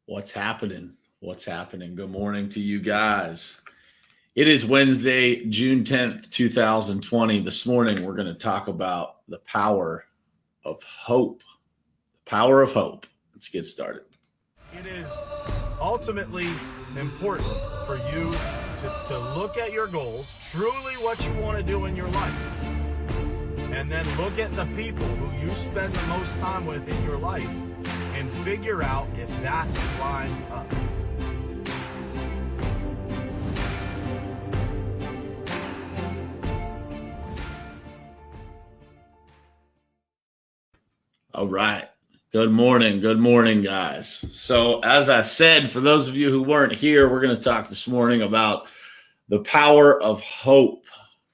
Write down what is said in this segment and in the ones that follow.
What's happening? What's happening? Good morning to you guys. It is Wednesday, June 10th, 2020. This morning, we're going to talk about the power of hope. The power of hope. Let's get started. It is ultimately important for you to look at your goals, truly what you want to do in your life, and then look at the people who you spend the most time with in your life and figure out if that lines up. All right. Good morning. Good morning, guys. So, as I said, for those of you who weren't here, we're going to talk this morning about the power of hope.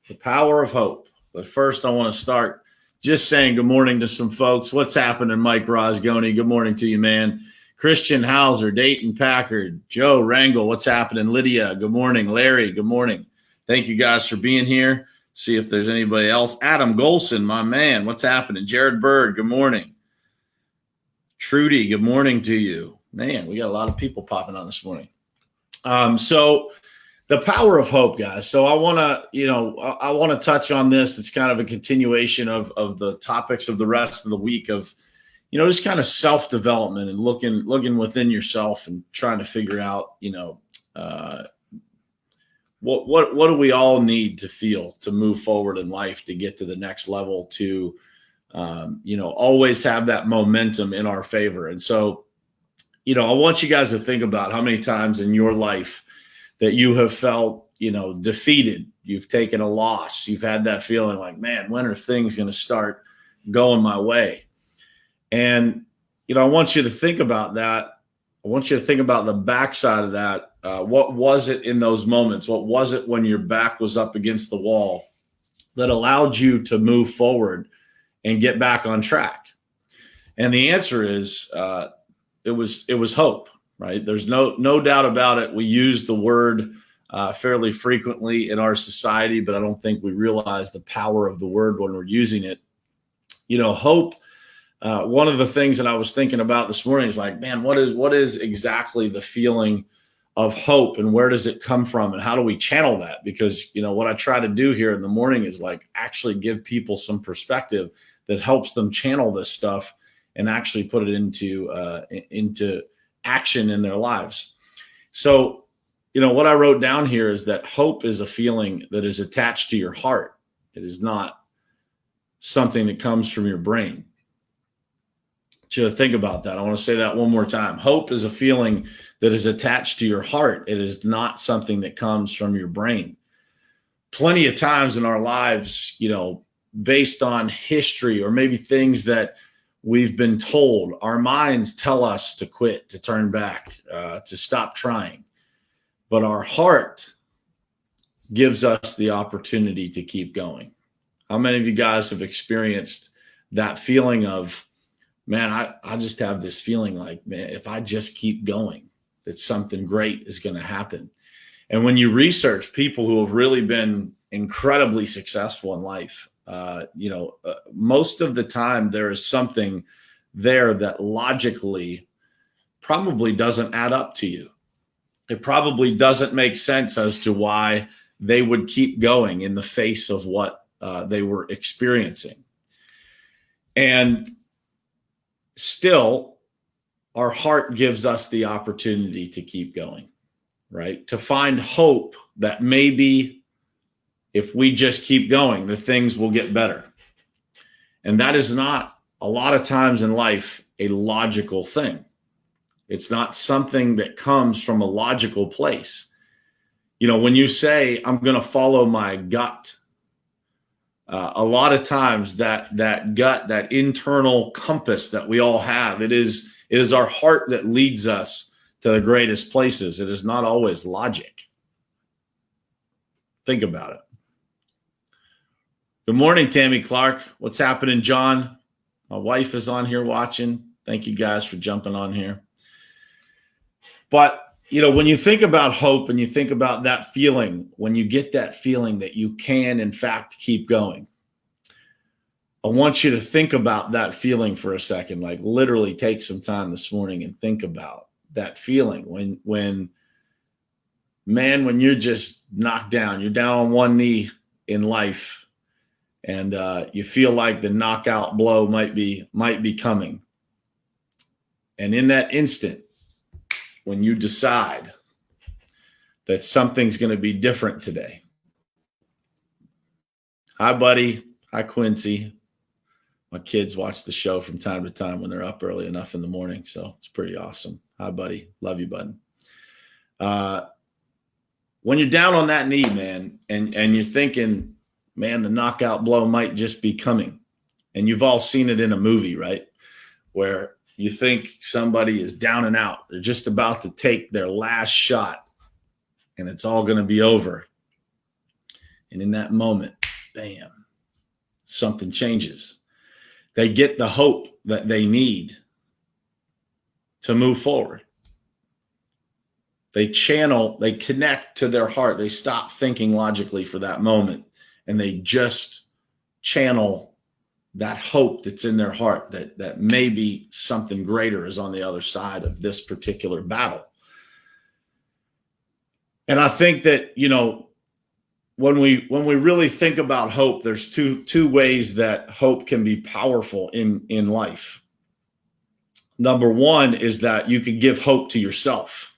The power of hope. But first, I want to start just saying good morning to some folks. What's happening, Mike Rosgoni? Good morning to you, man. Christian Hauser, Dayton Packard, Joe Rangel, what's happening? Lydia, good morning. Larry, good morning. Thank you guys for being here. See if there's anybody else. Adam Golson, my man, what's happening? Jared Bird, good morning. Trudy, good morning to you. Man, we got a lot of people popping on this morning. So the power of hope, guys. So I want to touch on this. It's kind of a continuation of the topics of the rest of the week of, just kind of self-development and looking within yourself and trying to figure out, what do we all need to feel to move forward in life, to get to the next level, to, always have that momentum in our favor. And so, I want you guys to think about how many times in your life that you have felt, defeated. You've taken a loss. You've had that feeling like, man, when are things going to start going my way? And, I want you to think about that. I want you to think about the backside of that. What was it in those moments? What was it when your back was up against the wall that allowed you to move forward and get back on track? And the answer is it was hope, right? There's no doubt about it. We use the word fairly frequently in our society, but I don't think we realize the power of the word when we're using it. Hope. One of the things that I was thinking about this morning is like, man, what is exactly the feeling of hope, and where does it come from, and how do we channel that? Because, what I try to do here in the morning is like actually give people some perspective that helps them channel this stuff and actually put it into action in their lives. So, what I wrote down here is that hope is a feeling that is attached to your heart. It is not something that comes from your brain. To think about that. I want to say that one more time. Hope is a feeling that is attached to your heart. It is not something that comes from your brain. Plenty of times in our lives, based on history or maybe things that we've been told, our minds tell us to quit, to turn back, to stop trying. But our heart gives us the opportunity to keep going. How many of you guys have experienced that feeling of, man, I just have this feeling like, man, if I just keep going, that something great is going to happen. And when you research people who have really been incredibly successful in life, most of the time there is something there that logically probably doesn't add up to you. It probably doesn't make sense as to why they would keep going in the face of what they were experiencing. And still, our heart gives us the opportunity to keep going, right? To find hope that maybe if we just keep going, the things will get better. And that is not, a lot of times in life, a logical thing. It's not something that comes from a logical place. When you say, I'm going to follow my gut, a lot of times that gut, that internal compass that we all have, it is our heart that leads us to the greatest places. It is not always logic. Think about it. Good morning, Tammy Clark. What's happening, John? My wife is on here watching. Thank you guys for jumping on here. But, when you think about hope and you think about that feeling, when you get that feeling that you can, in fact, keep going, I want you to think about that feeling for a second, like literally take some time this morning and think about that feeling when you're just knocked down, you're down on one knee in life, and you feel like the knockout blow might be coming. And in that instant, when you decide that something's going to be different today. Hi, buddy. Hi, Quincy. My kids watch the show from time to time when they're up early enough in the morning. So it's pretty awesome. Hi, buddy. Love you, bud. When you're down on that knee, man, and you're thinking, man, the knockout blow might just be coming. And you've all seen it in a movie, right? Where you think somebody is down and out. They're just about to take their last shot, and it's all going to be over. And in that moment, bam, something changes. They get the hope that they need to move forward. They connect to their heart. They stop thinking logically for that moment, and they just channel that hope that's in their heart that maybe something greater is on the other side of this particular battle. And I think that, when we really think about hope, there's two ways that hope can be powerful in life. Number one is that you can give hope to yourself.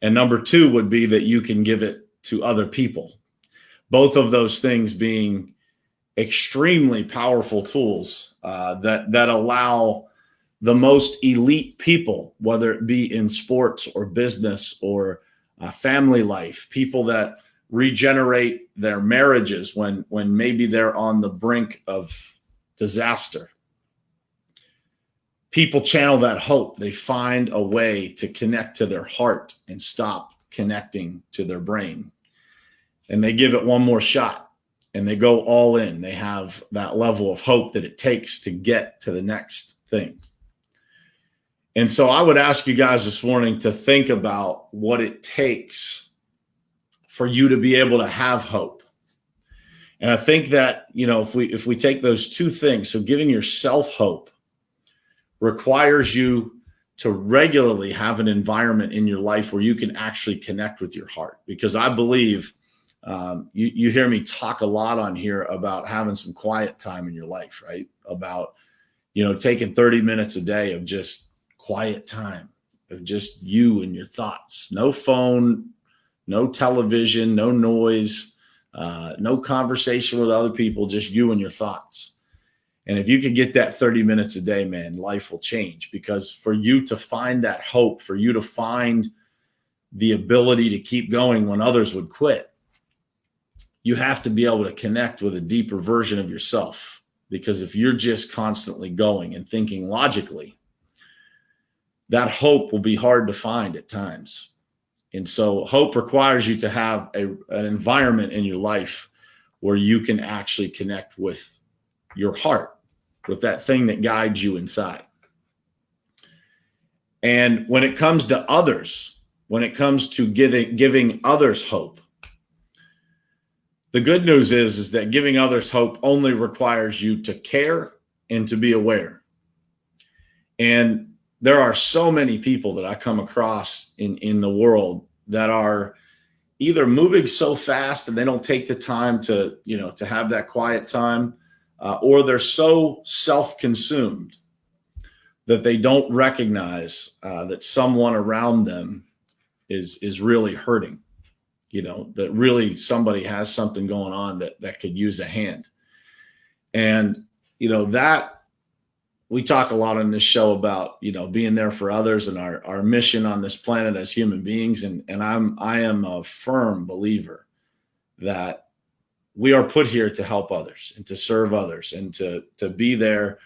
And number two would be that you can give it to other people. Both of those things being extremely powerful tools that allow the most elite people, whether it be in sports or business or family life, people that regenerate their marriages when maybe they're on the brink of disaster. People channel that hope. They find a way to connect to their heart and stop connecting to their brain. And they give it one more shot. And they go all in. They have that level of hope that it takes to get to the next thing. And so I would ask you guys this morning to think about what it takes for you to be able to have hope. And I think that, if we take those two things, so giving yourself hope requires you to regularly have an environment in your life where you can actually connect with your heart. Because I believe you hear me talk a lot on here about having some quiet time in your life, right? About, taking 30 minutes a day of just quiet time, of just you and your thoughts. No phone, no television, no noise, no conversation with other people, just you and your thoughts. And if you could get that 30 minutes a day, man, life will change. Because for you to find that hope, for you to find the ability to keep going when others would quit, you have to be able to connect with a deeper version of yourself. Because if you're just constantly going and thinking logically, that hope will be hard to find at times. And so hope requires you to have an environment in your life where you can actually connect with your heart, with that thing that guides you inside. And when it comes to others, when it comes to giving others hope, the good news is that giving others hope only requires you to care and to be aware. And there are so many people that I come across in the world that are either moving so fast and they don't take the time to have that quiet time, or they're so self-consumed that they don't recognize that someone around them is really hurting. That really somebody has something going on that could use a hand. And, that we talk a lot on this show about, being there for others and our mission on this planet as human beings. And I am a firm believer that we are put here to help others and to serve others and to be there,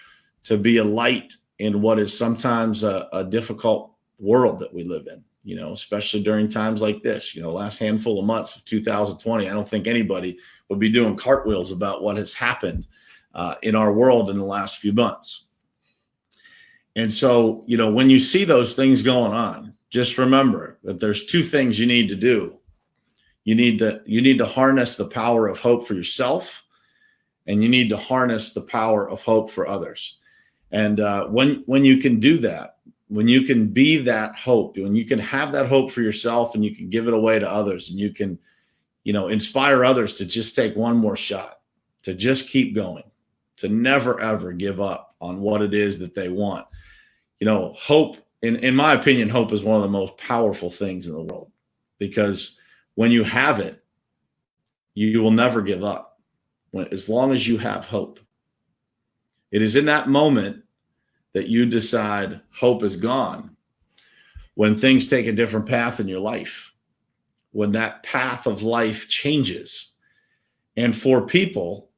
to be a light in what is sometimes a difficult world that we live in. Especially during times like this, last handful of months of 2020, I don't think anybody would be doing cartwheels about what has happened in our world in the last few months. And so, when you see those things going on, just remember that there's two things you need to do. You need to harness the power of hope for yourself, and you need to harness the power of hope for others. And when you can do that, when you can be that hope, when you can have that hope for yourself and you can give it away to others, and you can, inspire others to just take one more shot, to just keep going, to never, ever give up on what it is that they want. Hope, in my opinion, hope is one of the most powerful things in the world, because when you have it, you will never give up. As long as you have hope, it is in that moment that you decide hope is gone, when things take a different path in your life, when that path of life changes. And for people,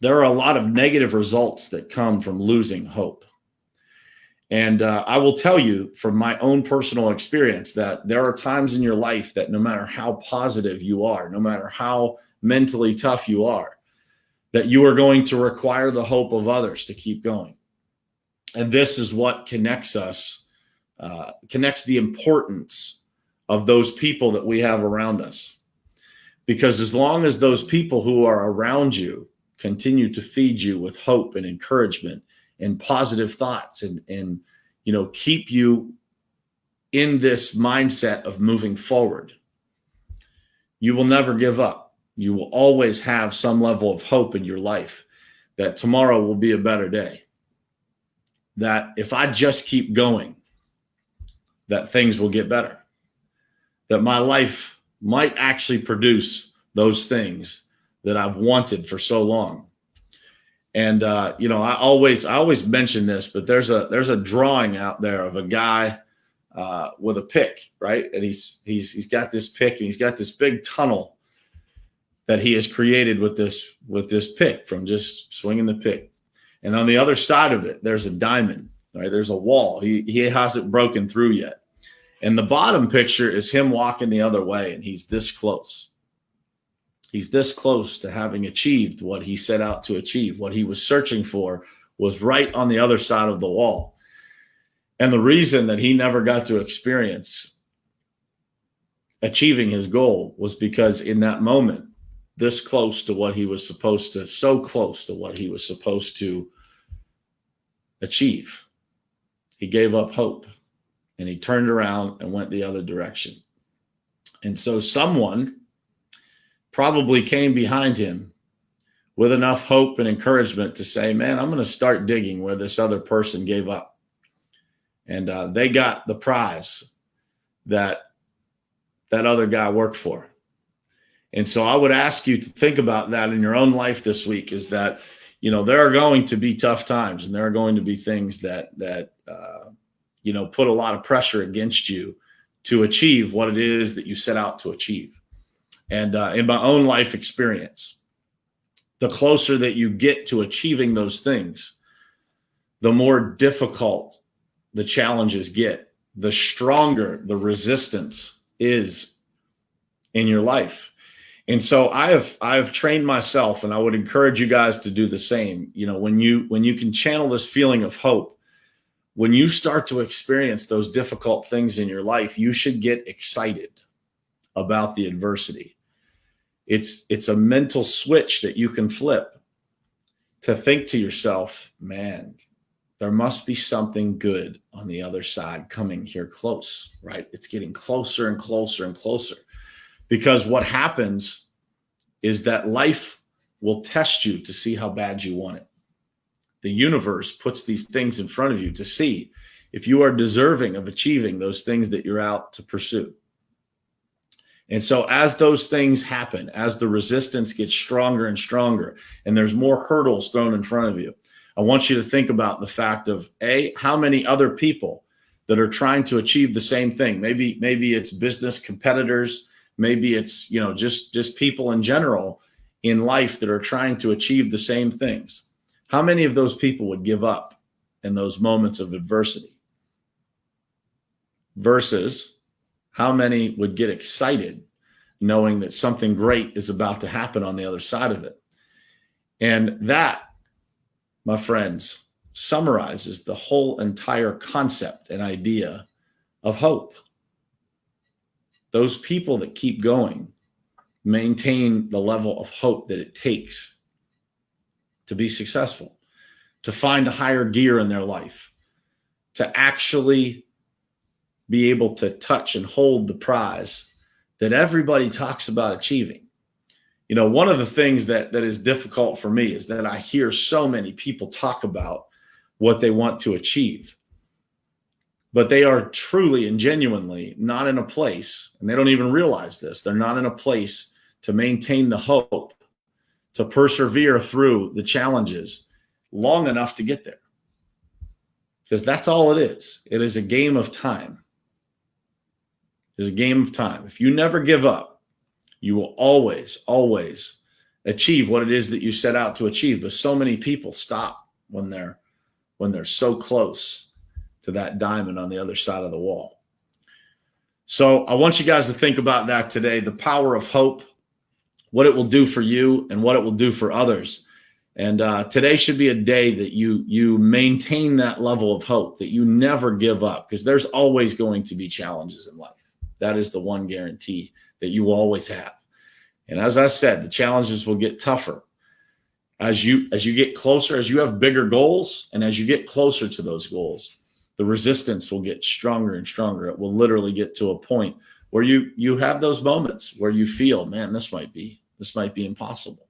there are a lot of negative results that come from losing hope. And I will tell you from my own personal experience that there are times in your life that no matter how positive you are, no matter how mentally tough you are, that you are going to require the hope of others to keep going. And this is what connects us, connects the importance of those people that we have around us. Because as long as those people who are around you continue to feed you with hope and encouragement and positive thoughts, and keep you in this mindset of moving forward, you will never give up. You will always have some level of hope in your life that tomorrow will be a better day. That if I just keep going, that things will get better. That my life might actually produce those things that I've wanted for so long. And I always mention this, but there's a drawing out there of a guy with a pick, right? And he's got this pick, and he's got this big tunnel that he has created with this pick from just swinging the pick. And on the other side of it, there's a diamond, right? There's a wall. He hasn't broken through yet. And the bottom picture is him walking the other way, and he's this close. He's this close to having achieved what he set out to achieve. What he was searching for was right on the other side of the wall. And the reason that he never got to experience achieving his goal was because in that moment, this close to what he was supposed to, so close to what he was supposed to achieve, he gave up hope, and he turned around and went the other direction. And so someone probably came behind him with enough hope and encouragement to say, man, I'm going to start digging where this other person gave up. And they got the prize that other guy worked for. And so I would ask you to think about that in your own life this week, is that, there are going to be tough times, and there are going to be things that put a lot of pressure against you to achieve what it is that you set out to achieve. And in my own life experience, the closer that you get to achieving those things, the more difficult the challenges get, the stronger the resistance is in your life. And so I have trained myself, and I would encourage you guys to do the same. When you can channel this feeling of hope, when you start to experience those difficult things in your life, you should get excited about the adversity. It's a mental switch that you can flip to think to yourself, man, there must be something good on the other side coming here close, right? It's getting closer and closer and closer. Because what happens is that life will test you to see how bad you want it. The universe puts these things in front of you to see if you are deserving of achieving those things that you're out to pursue. And so as those things happen, as the resistance gets stronger and stronger, and there's more hurdles thrown in front of you, I want you to think about the fact of, how many other people that are trying to achieve the same thing. Maybe it's business competitors. Maybe it's, just people in general in life that are trying to achieve the same things. How many of those people would give up in those moments of adversity? Versus how many would get excited knowing that something great is about to happen on the other side of it? And that, my friends, summarizes the whole entire concept and idea of hope. Those people that keep going maintain the level of hope that it takes to be successful, to find a higher gear in their life, to actually be able to touch and hold the prize that everybody talks about achieving. You know, one of the things that is difficult for me is that I hear so many people talk about what they want to achieve, but they are truly and genuinely not in a place, and they don't even realize this, they're not in a place to maintain the hope, to persevere through the challenges long enough to get there. Because that's all it is. It is a game of time. It's a game of time. If you never give up, you will always, always achieve what it is that you set out to achieve. But so many people stop when they're so close to that diamond on the other side of the wall. So I want you guys to think about that today, the power of hope, what it will do for you and what it will do for others. And today should be a day that you maintain that level of hope, that you never give up, because there's always going to be challenges in life. That is the one guarantee that you will always have. And as I said, the challenges will get tougher as you get closer, as you have bigger goals, and as you get closer to those goals, the resistance will get stronger and stronger. It will literally get to a point where you have those moments where you feel, man, this might be impossible.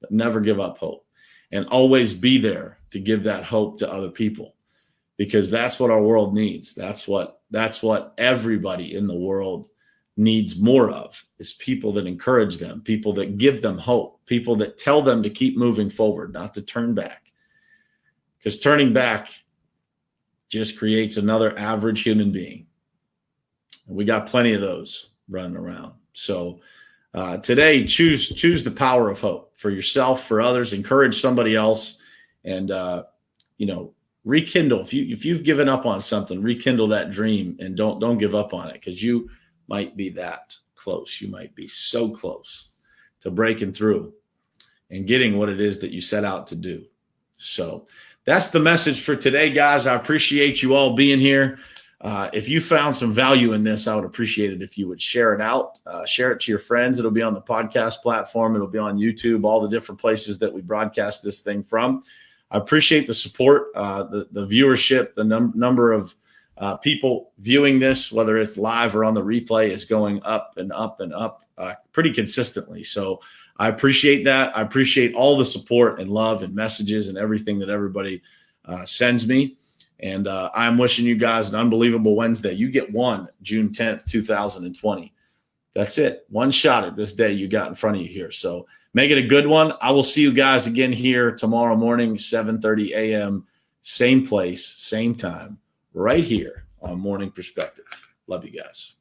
But never give up hope, and always be there to give that hope to other people, because that's what our world needs. That's what everybody in the world needs more of, is people that encourage them, people that give them hope, people that tell them to keep moving forward, not to turn back. Because turning back just creates another average human being. And we got plenty of those running around. So today, choose the power of hope for yourself, for others. Encourage somebody else, and rekindle. If you've given up on something, rekindle that dream, and don't give up on it, because you might be that close. You might be so close to breaking through and getting what it is that you set out to do. So that's the message for today, guys. I appreciate you all being here. If you found some value in this, I would appreciate it if you would share it out, share it to your friends. It'll be on the podcast platform. It'll be on YouTube, all the different places that we broadcast this thing from. I appreciate the support, the viewership, the number of people viewing this, whether it's live or on the replay, is going up and up and up pretty consistently. So I appreciate that. I appreciate all the support and love and messages and everything that everybody sends me. And I'm wishing you guys an unbelievable Wednesday. You get one June 10th, 2020. That's it. One shot at this day you got in front of you here. So make it a good one. I will see you guys again here tomorrow morning, 7:30 a.m., same place, same time, right here on Morning Perspective. Love you guys.